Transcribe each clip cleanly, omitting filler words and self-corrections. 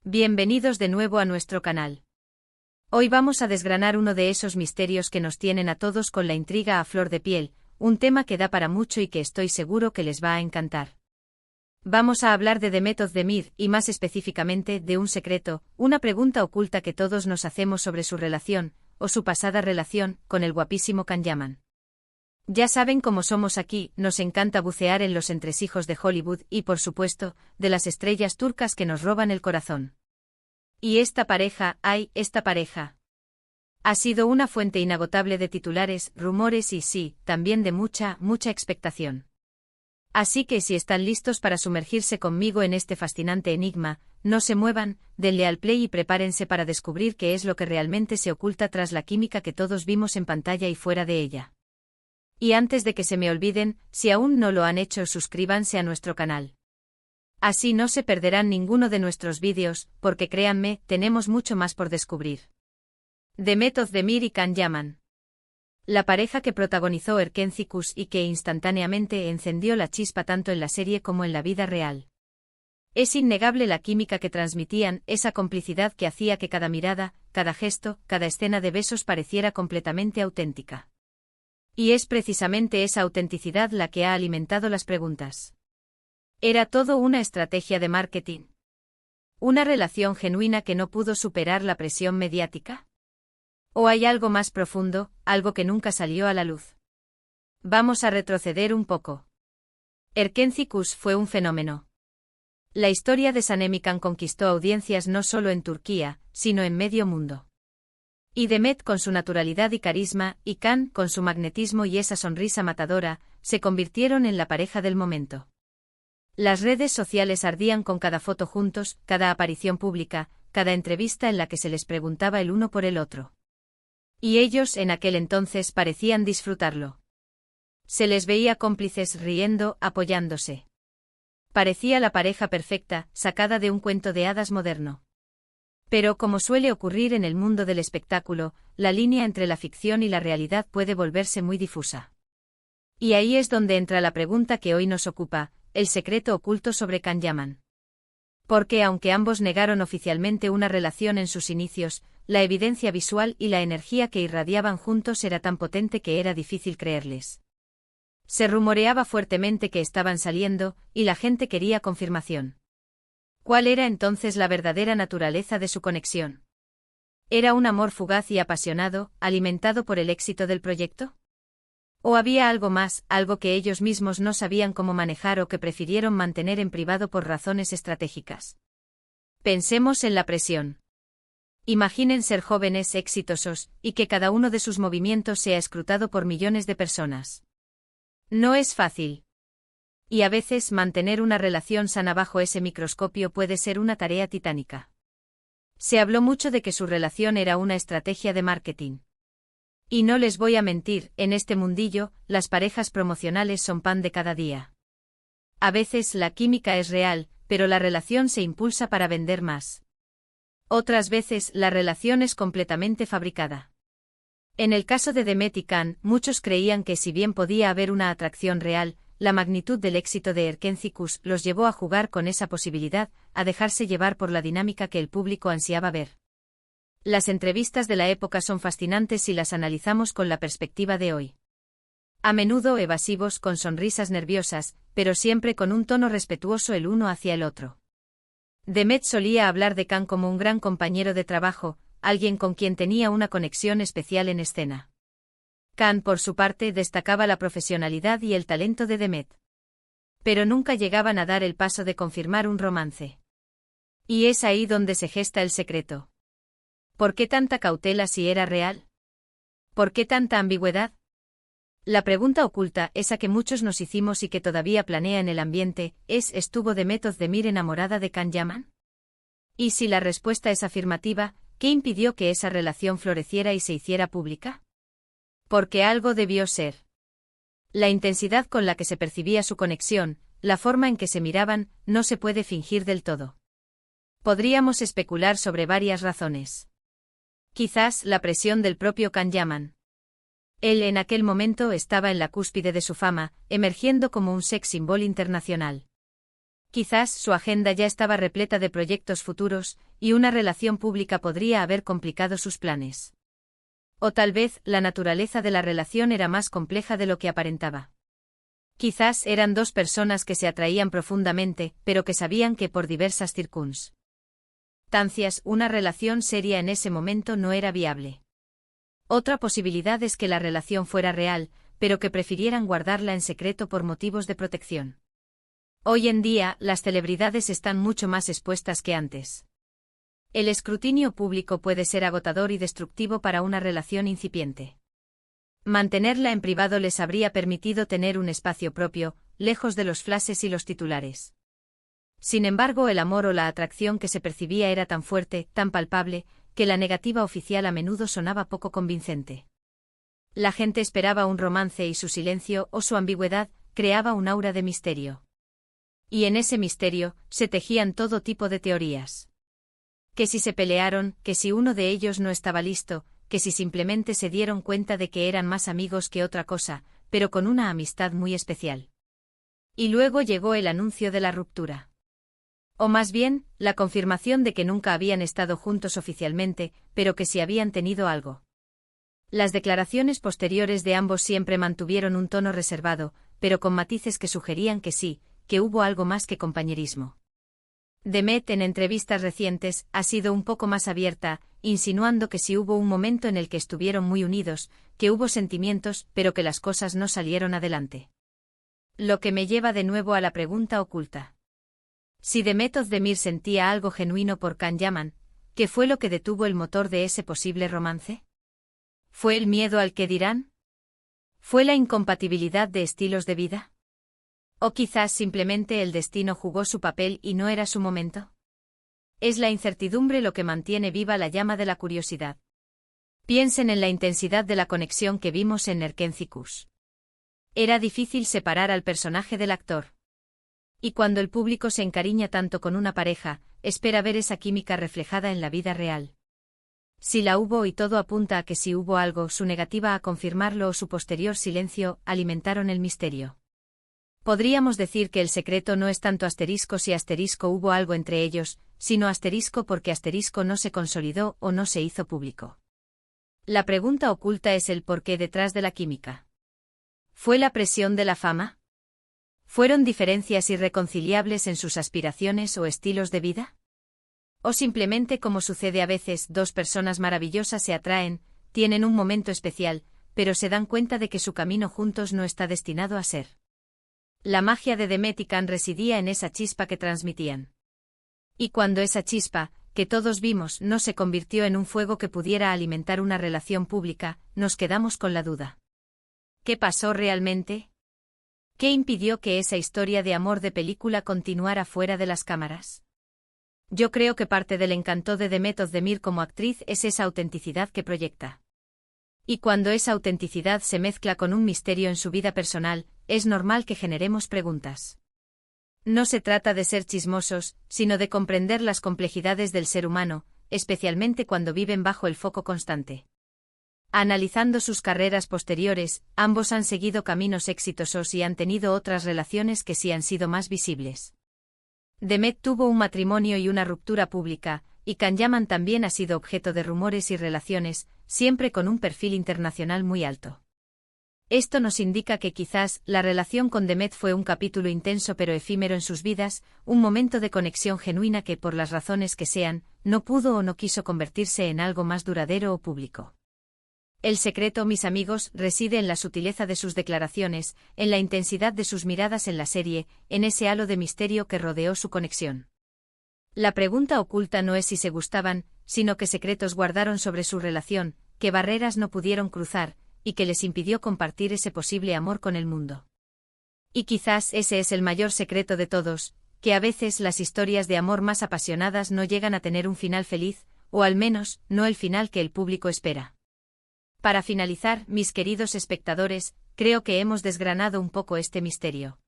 Bienvenidos de nuevo a nuestro canal. Hoy vamos a desgranar uno de esos misterios que nos tienen a todos con la intriga a flor de piel, un tema que da para mucho y que estoy seguro que les va a encantar. Vamos a hablar de Demet Özdemir y más específicamente de un secreto, una pregunta oculta que todos nos hacemos sobre su relación, o su pasada relación, con el guapísimo Can Yaman. Ya saben cómo somos aquí, nos encanta bucear en los entresijos de Hollywood y, por supuesto, de las estrellas turcas que nos roban el corazón. Y esta pareja, esta pareja ha sido una fuente inagotable de titulares, rumores y sí, también de mucha expectación. Así que si están listos para sumergirse conmigo en este fascinante enigma, no se muevan, denle al play y prepárense para descubrir qué es lo que realmente se oculta tras la química que todos vimos en pantalla y fuera de ella. Y antes de que se me olviden, si aún no lo han hecho, suscríbanse a nuestro canal. Así no se perderán ninguno de nuestros vídeos, porque créanme, tenemos mucho más por descubrir. Demet Özdemir y Can Yaman. La pareja que protagonizó Erkenci y que instantáneamente encendió la chispa tanto en la serie como en la vida real. Es innegable la química que transmitían, esa complicidad que hacía que cada mirada, cada gesto, cada escena de besos pareciera completamente auténtica. Y es precisamente esa autenticidad la que ha alimentado las preguntas. ¿Era todo una estrategia de marketing? ¿Una relación genuina que no pudo superar la presión mediática? ¿O hay algo más profundo, algo que nunca salió a la luz? Vamos a retroceder un poco. Erkenci fue un fenómeno. La historia de Sanem conquistó audiencias no solo en Turquía, sino en medio mundo. Y Demet con su naturalidad y carisma, y Can con su magnetismo y esa sonrisa matadora, se convirtieron en la pareja del momento. Las redes sociales ardían con cada foto juntos, cada aparición pública, cada entrevista en la que se les preguntaba el uno por el otro. Y ellos en aquel entonces parecían disfrutarlo. Se les veía cómplices riendo, apoyándose. Parecía la pareja perfecta, sacada de un cuento de hadas moderno. Pero como suele ocurrir en el mundo del espectáculo, la línea entre la ficción y la realidad puede volverse muy difusa. Y ahí es donde entra la pregunta que hoy nos ocupa, el secreto oculto sobre Can Yaman. Porque aunque ambos negaron oficialmente una relación en sus inicios, la evidencia visual y la energía que irradiaban juntos era tan potente que era difícil creerles. Se rumoreaba fuertemente que estaban saliendo, y la gente quería confirmación. ¿Cuál era entonces la verdadera naturaleza de su conexión? ¿Era un amor fugaz y apasionado, alimentado por el éxito del proyecto? ¿O había algo más, algo que ellos mismos no sabían cómo manejar o que prefirieron mantener en privado por razones estratégicas? Pensemos en la presión. Imaginen ser jóvenes exitosos, y que cada uno de sus movimientos sea escrutado por millones de personas. No es fácil. Y a veces mantener una relación sana bajo ese microscopio puede ser una tarea titánica. Se habló mucho de que su relación era una estrategia de marketing. Y no les voy a mentir, en este mundillo, las parejas promocionales son pan de cada día. A veces la química es real, pero la relación se impulsa para vender más. Otras veces la relación es completamente fabricada. En el caso de Demet y Can, muchos creían que si bien podía haber una atracción real, la magnitud del éxito de Erkenci los llevó a jugar con esa posibilidad, a dejarse llevar por la dinámica que el público ansiaba ver. Las entrevistas de la época son fascinantes si las analizamos con la perspectiva de hoy. A menudo evasivos con sonrisas nerviosas, pero siempre con un tono respetuoso el uno hacia el otro. Demet solía hablar de Can como un gran compañero de trabajo, alguien con quien tenía una conexión especial en escena. Can, por su parte, destacaba la profesionalidad y el talento de Demet. Pero nunca llegaban a dar el paso de confirmar un romance. Y es ahí donde se gesta el secreto. ¿Por qué tanta cautela si era real? ¿Por qué tanta ambigüedad? La pregunta oculta, esa que muchos nos hicimos y que todavía planea en el ambiente, es ¿estuvo Demet Özdemir enamorada de Can Yaman? Y si la respuesta es afirmativa, ¿qué impidió que esa relación floreciera y se hiciera pública? Porque algo debió ser. La intensidad con la que se percibía su conexión, la forma en que se miraban, no se puede fingir del todo. Podríamos especular sobre varias razones. Quizás la presión del propio Can Yaman. Él en aquel momento estaba en la cúspide de su fama, emergiendo como un sex symbol internacional. Quizás su agenda ya estaba repleta de proyectos futuros, y una relación pública podría haber complicado sus planes. O tal vez la naturaleza de la relación era más compleja de lo que aparentaba. Quizás eran dos personas que se atraían profundamente, pero que sabían que por diversas circunstancias una relación seria en ese momento no era viable. Otra posibilidad es que la relación fuera real, pero que prefirieran guardarla en secreto por motivos de protección. Hoy en día, las celebridades están mucho más expuestas que antes. El escrutinio público puede ser agotador y destructivo para una relación incipiente. Mantenerla en privado les habría permitido tener un espacio propio, lejos de los flashes y los titulares. Sin embargo, el amor o la atracción que se percibía era tan fuerte, tan palpable, que la negativa oficial a menudo sonaba poco convincente. La gente esperaba un romance y su silencio o su ambigüedad creaba un aura de misterio. Y en ese misterio se tejían todo tipo de teorías. Que si se pelearon, que si uno de ellos no estaba listo, que si simplemente se dieron cuenta de que eran más amigos que otra cosa, pero con una amistad muy especial. Y luego llegó el anuncio de la ruptura. O más bien, la confirmación de que nunca habían estado juntos oficialmente, pero que sí habían tenido algo. Las declaraciones posteriores de ambos siempre mantuvieron un tono reservado, pero con matices que sugerían que sí, que hubo algo más que compañerismo. Demet en entrevistas recientes ha sido un poco más abierta, insinuando que sí hubo un momento en el que estuvieron muy unidos, que hubo sentimientos, pero que las cosas no salieron adelante. Lo que me lleva de nuevo a la pregunta oculta. Si Demet Özdemir sentía algo genuino por Can Yaman, ¿qué fue lo que detuvo el motor de ese posible romance? ¿Fue el miedo al que dirán? ¿Fue la incompatibilidad de estilos de vida? ¿O quizás simplemente el destino jugó su papel y no era su momento? Es la incertidumbre lo que mantiene viva la llama de la curiosidad. Piensen en la intensidad de la conexión que vimos en Erkencikus. Era difícil separar al personaje del actor. Y cuando el público se encariña tanto con una pareja, espera ver esa química reflejada en la vida real. Si la hubo y todo apunta a que si hubo algo, su negativa a confirmarlo o su posterior silencio alimentaron el misterio. Podríamos decir que el secreto no es tanto asterisco si asterisco hubo algo entre ellos, sino asterisco porque asterisco no se consolidó o no se hizo público. La pregunta oculta es el porqué detrás de la química. ¿Fue la presión de la fama? ¿Fueron diferencias irreconciliables en sus aspiraciones o estilos de vida? ¿O simplemente, como sucede a veces, dos personas maravillosas se atraen, tienen un momento especial, pero se dan cuenta de que su camino juntos no está destinado a ser? La magia de Demet y Can residía en esa chispa que transmitían. Y cuando esa chispa, que todos vimos, no se convirtió en un fuego que pudiera alimentar una relación pública, nos quedamos con la duda. ¿Qué pasó realmente? ¿Qué impidió que esa historia de amor de película continuara fuera de las cámaras? Yo creo que parte del encanto de Demet Özdemir como actriz es esa autenticidad que proyecta. Y cuando esa autenticidad se mezcla con un misterio en su vida personal, es normal que generemos preguntas. No se trata de ser chismosos, sino de comprender las complejidades del ser humano, especialmente cuando viven bajo el foco constante. Analizando sus carreras posteriores, ambos han seguido caminos exitosos y han tenido otras relaciones que sí han sido más visibles. Demet tuvo un matrimonio y una ruptura pública, y Can Yaman también ha sido objeto de rumores y relaciones, siempre con un perfil internacional muy alto. Esto nos indica que quizás la relación con Demet fue un capítulo intenso pero efímero en sus vidas, un momento de conexión genuina que, por las razones que sean, no pudo o no quiso convertirse en algo más duradero o público. El secreto, mis amigos, reside en la sutileza de sus declaraciones, en la intensidad de sus miradas en la serie, en ese halo de misterio que rodeó su conexión. La pregunta oculta no es si se gustaban, sino qué secretos guardaron sobre su relación, qué barreras no pudieron cruzar, y que les impidió compartir ese posible amor con el mundo. Y quizás ese es el mayor secreto de todos, que a veces las historias de amor más apasionadas no llegan a tener un final feliz, o al menos, no el final que el público espera. Para finalizar, mis queridos espectadores, creo que hemos desgranado un poco este misterio.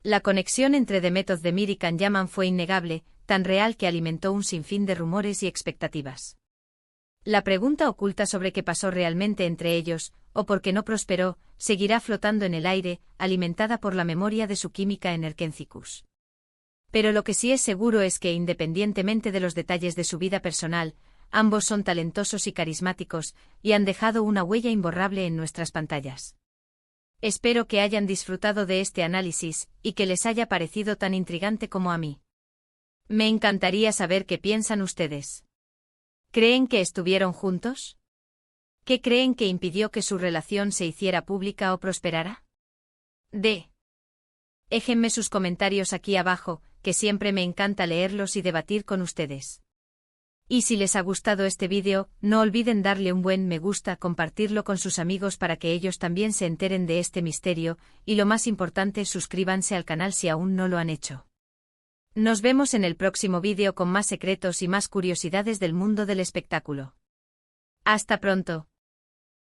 La conexión entre Demet Özdemir y Can Yaman fue innegable, tan real que alimentó un sinfín de rumores y expectativas. La pregunta oculta sobre qué pasó realmente entre ellos, o por qué no prosperó, seguirá flotando en el aire, alimentada por la memoria de su química en Erkencikus. Pero lo que sí es seguro es que, independientemente de los detalles de su vida personal, ambos son talentosos y carismáticos, y han dejado una huella imborrable en nuestras pantallas. Espero que hayan disfrutado de este análisis, y que les haya parecido tan intrigante como a mí. Me encantaría saber qué piensan ustedes. ¿Creen que estuvieron juntos? ¿Qué creen que impidió que su relación se hiciera pública o prosperara? Déjenme sus comentarios aquí abajo, que siempre me encanta leerlos y debatir con ustedes. Y si les ha gustado este vídeo, no olviden darle un buen me gusta, compartirlo con sus amigos para que ellos también se enteren de este misterio, y lo más importante, suscríbanse al canal si aún no lo han hecho. Nos vemos en el próximo vídeo con más secretos y más curiosidades del mundo del espectáculo. Hasta pronto.